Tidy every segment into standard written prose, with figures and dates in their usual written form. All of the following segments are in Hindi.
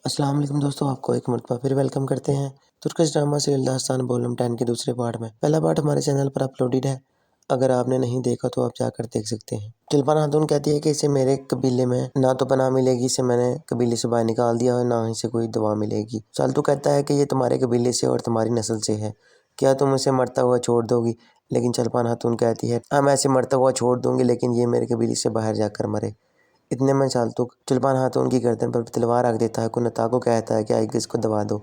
अस्सलाम वालेकुम दोस्तों, आपको एक मरतबा फिर वेलकम करते हैं तुर्किश ड्रामा सीरियल दास्तान वॉल्यूम 10 के दूसरे पार्ट में। पहला पार्ट हमारे चैनल पर अपलोडेड है, अगर आपने नहीं देखा तो आप जाकर देख सकते हैं। तिलपन खातून कहती है कि इसे मेरे कबीले में ना तो पनाह मिलेगी, इसे मैंने कबीले से बाहर निकाल दिया है, ना इसे कोई दवा मिलेगी। साल्तू कहता है कि ये तुम्हारे कबीले से और तुम्हारी नस्ल से है, क्या तुम उसे मरता हुआ छोड़ दोगी? लेकिन तिलपन खातून कहती है, हाँ मैं इसे मरता हुआ छोड़ दूंगी, लेकिन ये मेरे कबीले से बाहर जाकर मरे। इतने में साल्तुक तिलपान हाथों की गर्दन पर तलवार रख देता है। कुन्नता को कहता है कि आइगिस को दबा दो।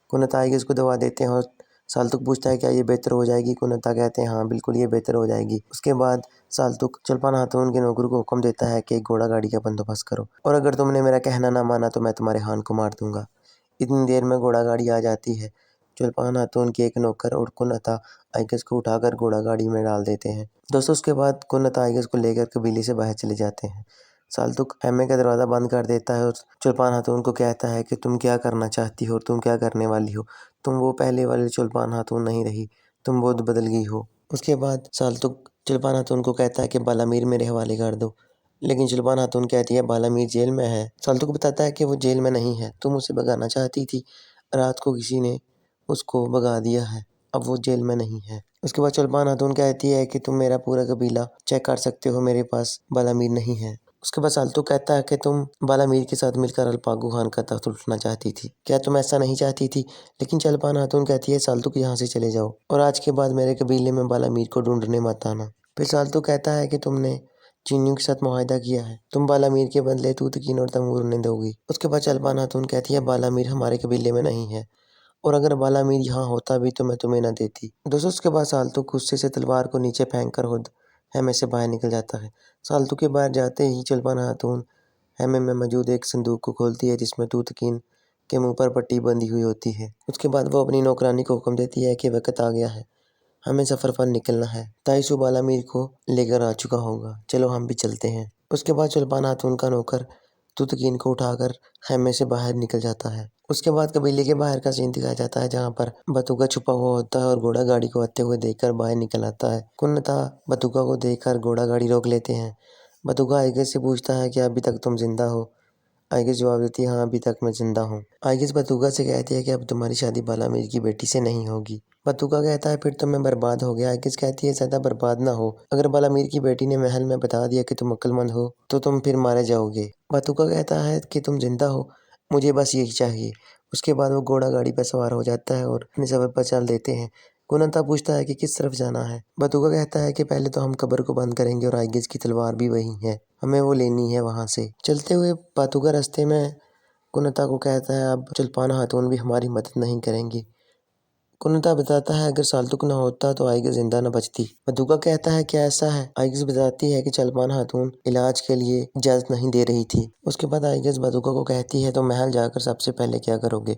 कुन्नता आइगिस को दबा देते हैं और साल्तुक पूछता है क्या ये बेहतर हो जाएगी? कुन्नता कहते हैं हाँ बिल्कुल ये बेहतर हो जाएगी। उसके बाद साल्तुक तिलपान हाथों के नौकर को हुक्म देता है कि एक घोड़ा गाड़ी का बंदोबस्त करो, और अगर तुमने मेरा कहना ना माना तो मैं तुम्हारे हान को मार दूंगा। इतनी देर में घोड़ा गाड़ी आ जाती है। चुल्पान हाथून के एक नौकर और कुन्नता आइगिस को उठाकर घोड़ा गाड़ी में डाल देते हैं। दोस्तों उसके बाद कुन्नता आइगिस को लेकर कबीले से बाहर चले जाते हैं। साल्तुक एमे का दरवाज़ा बंद कर देता है और चुल्पान हाथून को कहता है कि तुम क्या करना चाहती हो और तुम क्या करने वाली हो? तुम वो पहले वाली चुल्पान हाथून नहीं रही, तुम बहुत बदल गई हो। उसके बाद साल्तुक चुल्पान हाथून को कहता है कि बालामीर मेरे हवाले कर दो, लेकिन चुल्पान हाथून कहती है बालामीर जेल में है। साल्तुक बताता है कि वो जेल में नहीं है, तुम उसे भगाना चाहती थी, रात को किसी ने उसको भगा दिया है, अब वो जेल में नहीं है। उसके बाद चुल्पान हाथून कहती है कि तुम मेरा पूरा कबीला चेक कर सकते हो, मेरे पास बालामीर नहीं है। उसके बाद साल्तू कहता है कि तुम बालामीर के साथ मिलकर अल्पागू खान का तख्त उठना चाहती थी, क्या तुम ऐसा नहीं चाहती थी? लेकिन चुल्पान हाथून कहती है साल्तू को यहाँ से चले जाओ और आज के बाद मेरे कबीले में बालामीर को ढूंढने मत आना। फिर साल्तू कहता है कि तुमने चीनियों के साथ मुआहदा किया है, तुम बालामीर के बदले तूतकीन और तमूर उन्हें दोगी। उसके बाद चुल्पान हाथून कहती है बालामीर हमारे कबीले में नहीं है, और अगर बालामीर यहाँ होता भी तो मैं तुम्हें न देती। दोस्तों उसके बाद साल्तू गुस्से से तलवार को नीचे फेंक कर खुद हेमे से बाहर निकल जाता है। साल्तू के बाहर जाते ही चुल्पान खातून हेमे में मौजूद एक संदूक को खोलती है जिसमें तूतकीन के मुंह पर पट्टी बंधी हुई होती है। उसके बाद वो अपनी नौकरानी को हुक्म देती है कि वक्त आ गया है, हमें सफ़र पर निकलना है, ताइसु बालामीर को लेकर आ चुका होगा, चलो हम भी चलते हैं। उसके बाद चुल्पान खातून का नौकर तूतकीन को उठाकर खेमे से बाहर निकल जाता है। उसके बाद कबीले के बाहर का सीन दिखाया जाता है जहाँ पर बतुका छुपा हुआ होता है और घोड़ा गाड़ी को आते हुए देखकर बाहर निकल आता है। कुन्नता बतुका को देखकर घोड़ा गाड़ी रोक लेते हैं। बतुका आइगिस से पूछता है कि अभी तक तुम जिंदा हो? आइगिस जवाब देती है हाँ अभी तक मैं जिंदा हूँ। आइगिस बतुका से कहती है कि अब तुम्हारी शादी बालामीर की बेटी से नहीं होगी। बतुका कहता है फिर तो मैं बर्बाद हो गया। आइगिस कहती है ज़्यादा बर्बाद ना हो, अगर बालामीर की बेटी ने महल में बता दिया कि तुम अक्लमंद हो तो तुम फिर मारे जाओगे। बतुका कहता है कि तुम जिंदा हो, मुझे बस यही चाहिए। उसके बाद वो घोड़ा गाड़ी पर सवार हो जाता है और अपने सफ़र पर चल देते हैं। कुन्नता पूछता है कि किस तरफ जाना है? बतुका कहता है कि पहले तो हम कब्र को बंद करेंगे और आइगिस की तलवार भी वही है, हमें वो लेनी है वहाँ से। चलते हुए बतुका रास्ते में कुन्नता को कहता है अब चुल्पान खातून भी हमारी मदद नहीं करेंगी। कुन्नता बताता है अगर साल्तुक न होता तो आइगिस जिंदा न बचती। बतुका कहता है क्या ऐसा है? आइगिस बताती है कि चुल्पान खातून इलाज के लिए इजाज़त नहीं दे रही थी। उसके बाद आइगिस बतुका को कहती है तो महल जाकर सबसे पहले क्या करोगे?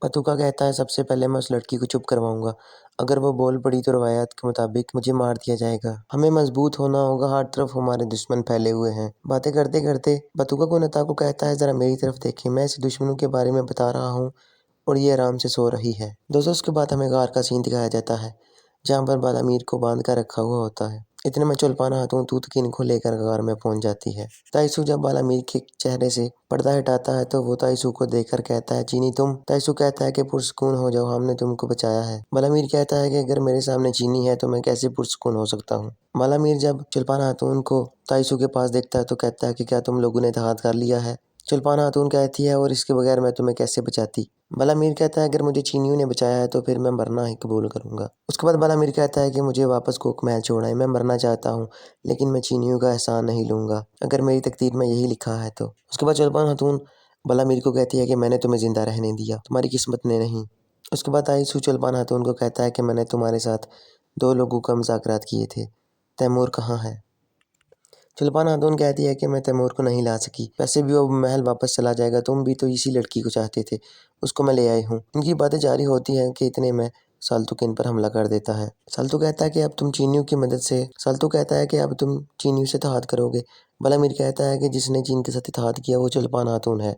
बतुका कहता है सबसे पहले मैं उस लड़की को चुप करवाऊंगा, अगर वो बोल पड़ी तो रवायत के मुताबिक मुझे मार दिया जाएगा। हमें मजबूत होना होगा, हर तरफ हमारे दुश्मन फैले हुए हैं। बातें करते करते बतुका कुन्नता को कहता है जरा मेरी तरफ देखें, मैं इस दुश्मनों के बारे में बता रहा हूँ और ये आराम से सो रही है। दोस्तों उसके बाद हमें गार का सीन दिखाया जाता है जहाँ पर बालामीर को बांध कर रखा हुआ होता है। इतने में चुल्पान खातून तूतकीन को लेकर गार में पहुंच जाती है। ताइसु जब बालामीर के चेहरे से पर्दा हटाता है तो वो ताइसु को देखकर कहता है चीनी तुम? ताइसु कहता है कि पुरसुकून हो जाओ, हमने तुमको बचाया है। बालामीर कहता है कि अगर मेरे सामने चीनी है तो मैं कैसे पुरसुकून हो सकता हूँ। बालामीर जब चुल्पान खातून को ताइसु के पास देखता है तो कहता है कि क्या तुम लोगों ने इत्तेहाद कर लिया है? चुल्पान खातून कहती है और इसके बगैर मैं तुम्हें कैसे बचाती? बालामीर कहता है अगर मुझे चीनियों ने बचाया है तो फिर मैं मरना ही कबूल करूंगा। उसके बाद बालामीर कहता है कि मुझे वापस कोक महल छोड़ाएं, मैं मरना चाहता हूँ लेकिन मैं चीनियों का एहसान नहीं लूँगा, अगर मेरी तकदीर में यही लिखा है तो। उसके बाद चुल्पान खातून बालामीर को कहती है कि मैंने तुम्हें ज़िंदा रहने दिया, तुम्हारी किस्मत ने नहीं। उसके बाद आइसू चुल्पान खातून को कहता है कि मैंने तुम्हारे साथ 2 लोगों का मुज़ाकरात किए थे, तैमूर कहाँ है? चुल्पान खातून कहती है कि मैं तैमूर को नहीं ला सकी, वैसे भी वो महल वापस चला जाएगा, तुम भी तो इसी लड़की को चाहते थे, उसको मैं ले आई हूँ। इनकी बातें जारी होती हैं कि इतने में साल्तुक इन पर हमला कर देता है। साल्तु कहता है कि अब तुम चीनियों की मदद से साल्तु कहता है कि अब तुम चीनियों से इत्तेहाद करोगे। बालामीर कहता है कि जिसने चीन के साथ इत्तेहाद किया वो चुल्पान खातून है,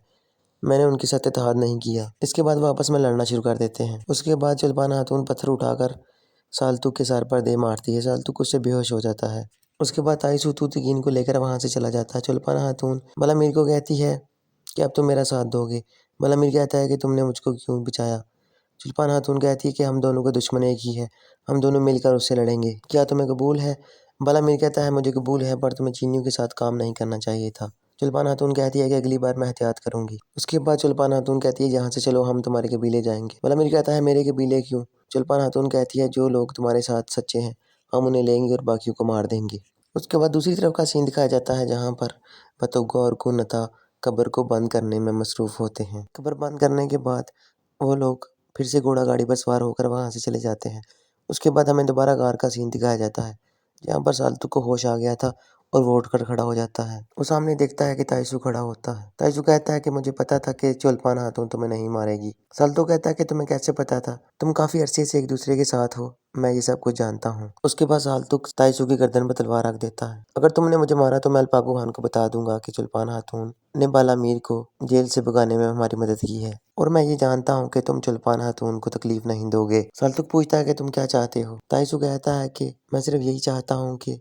मैंने उनके साथ इत्तेहाद नहीं किया। इसके बाद वो आपस में लड़ना शुरू कर देते हैं। उसके बाद चुल्पान खातून पत्थर उठाकर साल्तुक के सर पर दे मारती है, साल्तुक उससे बेहोश हो जाता है। उसके बाद ताइसु तूतकीन को लेकर वहाँ से चला जाता है। चुल्पान खातून बालामीर को कहती है कि अब तुम मेरा साथ दोगे, बालामीर कहता है कि तुमने मुझको क्यों बचाया। चुल्पान खातून कहती है कि हम दोनों का दुश्मन एक ही है, हम दोनों मिलकर उससे लड़ेंगे, क्या तुम्हें कबूल है। बालामीर कहता है मुझे कबूल है, पर तुम्हें चीनियों के साथ काम नहीं करना चाहिए था। चुल्पान खातून कहती है कि अगली बार मैं एहतियात करूंगी। उसके बाद चुल्पान खातून कहती है यहाँ से चलो, हम तुम्हारे कबीले जाएंगे। बालामीर कहता है मेरे कबीले क्यों। चुल्पान खातून कहती है जो लोग तुम्हारे साथ सच्चे हैं हम उन्हें लेंगे और बाकियों को मार देंगे। उसके बाद दूसरी तरफ का सीन दिखाया जाता है जहाँ पर बतौगा और कुन्नता कब्र को बंद करने में मसरूफ़ होते हैं। कब्र बंद करने के बाद वो लोग फिर से घोड़ा गाड़ी पर सवार होकर वहाँ से चले जाते हैं। उसके बाद हमें दोबारा गार का सीन दिखाया जाता है जहाँ पर साल्तू को होश आ गया था और वो उठकर खड़ा हो जाता है। वो सामने देखता है कि ताइसू खड़ा होता है। ताइसू कहता है कि मुझे पता था कि चुल्पान खातून तुम्हें नहीं मारेगी। साल्तू कहता है कि तुम्हें कैसे पता था, तुम काफ़ी अरसे से एक दूसरे के साथ हो, मैं ये सब कुछ जानता हूँ। उसके बाद साल्तू ताइसू की गर्दन पर तलवार रख देता है। अगर तुमने मुझे मारा तो मैं अल्पागू खान को बता दूंगा कि चुल्पान खातून ने बालामीर को जेल से भगाने में हमारी मदद की है और मैं ये जानता हूँ कि तुम चुल्पान खातून को तकलीफ नहीं दोगे। साल्तुक पूछता है कि तुम क्या चाहते हो। ताइसू कहता है कि मैं सिर्फ यही चाहता हूँ कि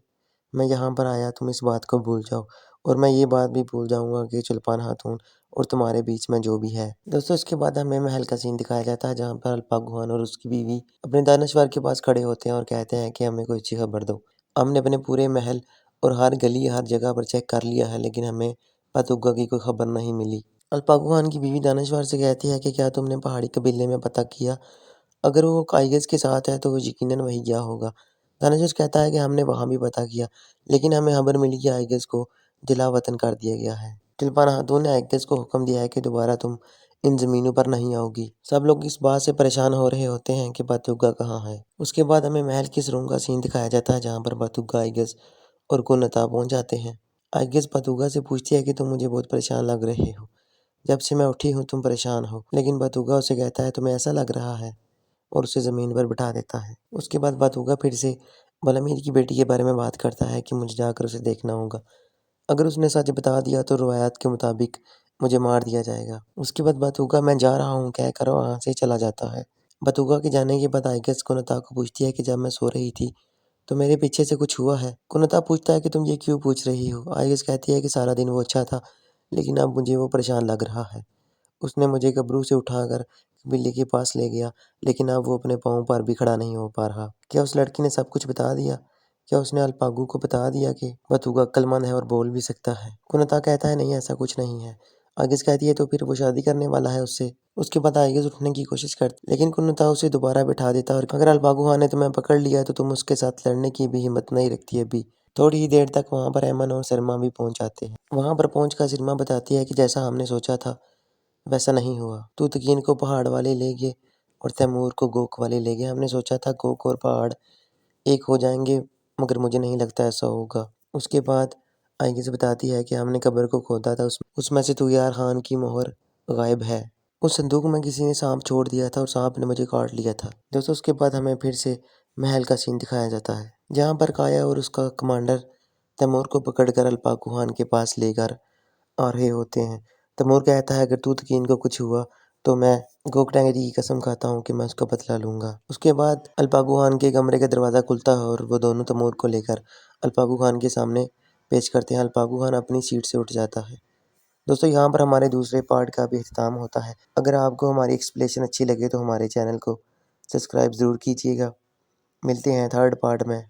मैं यहाँ पर आया तुम इस बात को भूल जाओ और मैं ये बात भी भूल जाऊँगा कि चुल्पान खातून और तुम्हारे बीच में जो भी है। दोस्तों इसके बाद हमें महल का सीन दिखाया जाता है जहाँ पर अल्पागू खान और उसकी बीवी अपने दानश्वर के पास खड़े होते हैं और कहते हैं कि हमें कोई अच्छी खबर दो। हमने अपने पूरे महल और हर गली हर जगह पर चेक कर लिया है लेकिन हमें बतौगा की कोई खबर नहीं मिली। अल्पागू खान की बीवी दानश्वर से कहती है कि क्या तुमने पहाड़ी कबीले में पता किया, अगर वो काइगस के साथ है तो वो यकीनन वही गया होगा। दानिश कहता है कि हमने वहाँ भी पता किया लेकिन हमें खबर मिली कि आइगस को जिला वतन कर दिया गया है। तिलपान खातून ने आइगस को हुक्म दिया है कि दोबारा तुम इन ज़मीनों पर नहीं आओगी। सब लोग इस बात से परेशान हो रहे होते हैं कि बतौगा कहाँ है। उसके बाद हमें महल की सुरंग का सीन दिखाया जाता है जहाँ पर बतौगा आइगस और कुन्नता पहुँच जाते हैं। आइगस बतौगा से पूछती है कि तुम मुझे बहुत परेशान लग रहे हो, जब से मैं उठी हूँ तुम परेशान हो। लेकिन बतौगा उसे कहता है तुम्हें ऐसा लग रहा है और उसे ज़मीन पर बिठा देता है। उसके बाद बतौगा फिर से बालामीर की बेटी के बारे में बात करता है कि मुझे जाकर उसे देखना होगा। अगर उसने सच बता दिया तो रवायत के मुताबिक मुझे मार दिया जाएगा। उसके बाद बतौगा मैं जा रहा हूँ कहकर वहाँ से चला जाता है। बतौगा के जाने के बाद आइगस कुन्नता को पूछती है कि जब मैं सो रही थी तो मेरे पीछे से कुछ हुआ है। कुन्नता पूछता है कि तुम ये क्यों पूछ रही हो। आइगस कहती है कि सारा दिन वो अच्छा था लेकिन अब मुझे वो परेशान लग रहा है। उसने मुझे कब्रू से उठाकर बिल्ली के पास ले गया लेकिन अब वो अपने पाँव पर भी खड़ा नहीं हो पा रहा। क्या उस लड़की ने सब कुछ बता दिया? क्या उसने अल्पागू को बता दिया कि बतौगा अक्लमंद है और बोल भी सकता है? कुन्नता कहता है नहीं ऐसा कुछ नहीं है। आइगिस कहती है तो फिर वो शादी करने वाला है उससे। उसके बाद आइगिस उठने की कोशिश करती लेकिन कुन्नता उसे दोबारा बैठा देता और अगर अल्पागू खान ने तुम्हें पकड़ लिया तो तुम उसके साथ लड़ने की भी हिम्मत नहीं रखती अभी। थोड़ी ही देर तक वहाँ पर अमन और सरमा भी पहुँच जाते हैं। वहाँ पर पहुँचकर सरमा बताती है कि जैसा हमने सोचा था वैसा नहीं हुआ। तूतकीन को पहाड़ वाले ले गए और तैमूर को गोक वाले ले गए। हमने सोचा था गोक और पहाड़ एक हो जाएंगे मगर मुझे नहीं लगता ऐसा होगा। उसके बाद आइगिस बताती है कि हमने कब्र को खोदा था, उसमें से तुगैयार खान की मोहर गायब है। उस संदूक में किसी ने सांप छोड़ दिया था और सांप ने मुझे काट लिया था। दोस्तों उसके बाद हमें फिर से महल का सीन दिखाया जाता है जहाँ पर काया और उसका कमांडर तैमूर को पकड़कर अल्पागू खान के पास लेकर आ रहे होते हैं। तैमूर कहता है अगर तूतकीन को कुछ हुआ तो मैं गोकटेंगरी की कसम खाता हूँ कि मैं उसका बदला लूँगा। उसके बाद अल्पागू खान के कमरे का दरवाज़ा खुलता है और वो दोनों तैमूर को लेकर अल्पागू खान के सामने पेश करते हैं। अल्पागू खान अपनी सीट से उठ जाता है। दोस्तों यहाँ पर हमारे दूसरे पार्ट का भी अख्ताम होता है। अगर आपको हमारी एक्सप्लेनेशन अच्छी लगे तो हमारे चैनल को सब्सक्राइब ज़रूर कीजिएगा। मिलते हैं थर्ड पार्ट में।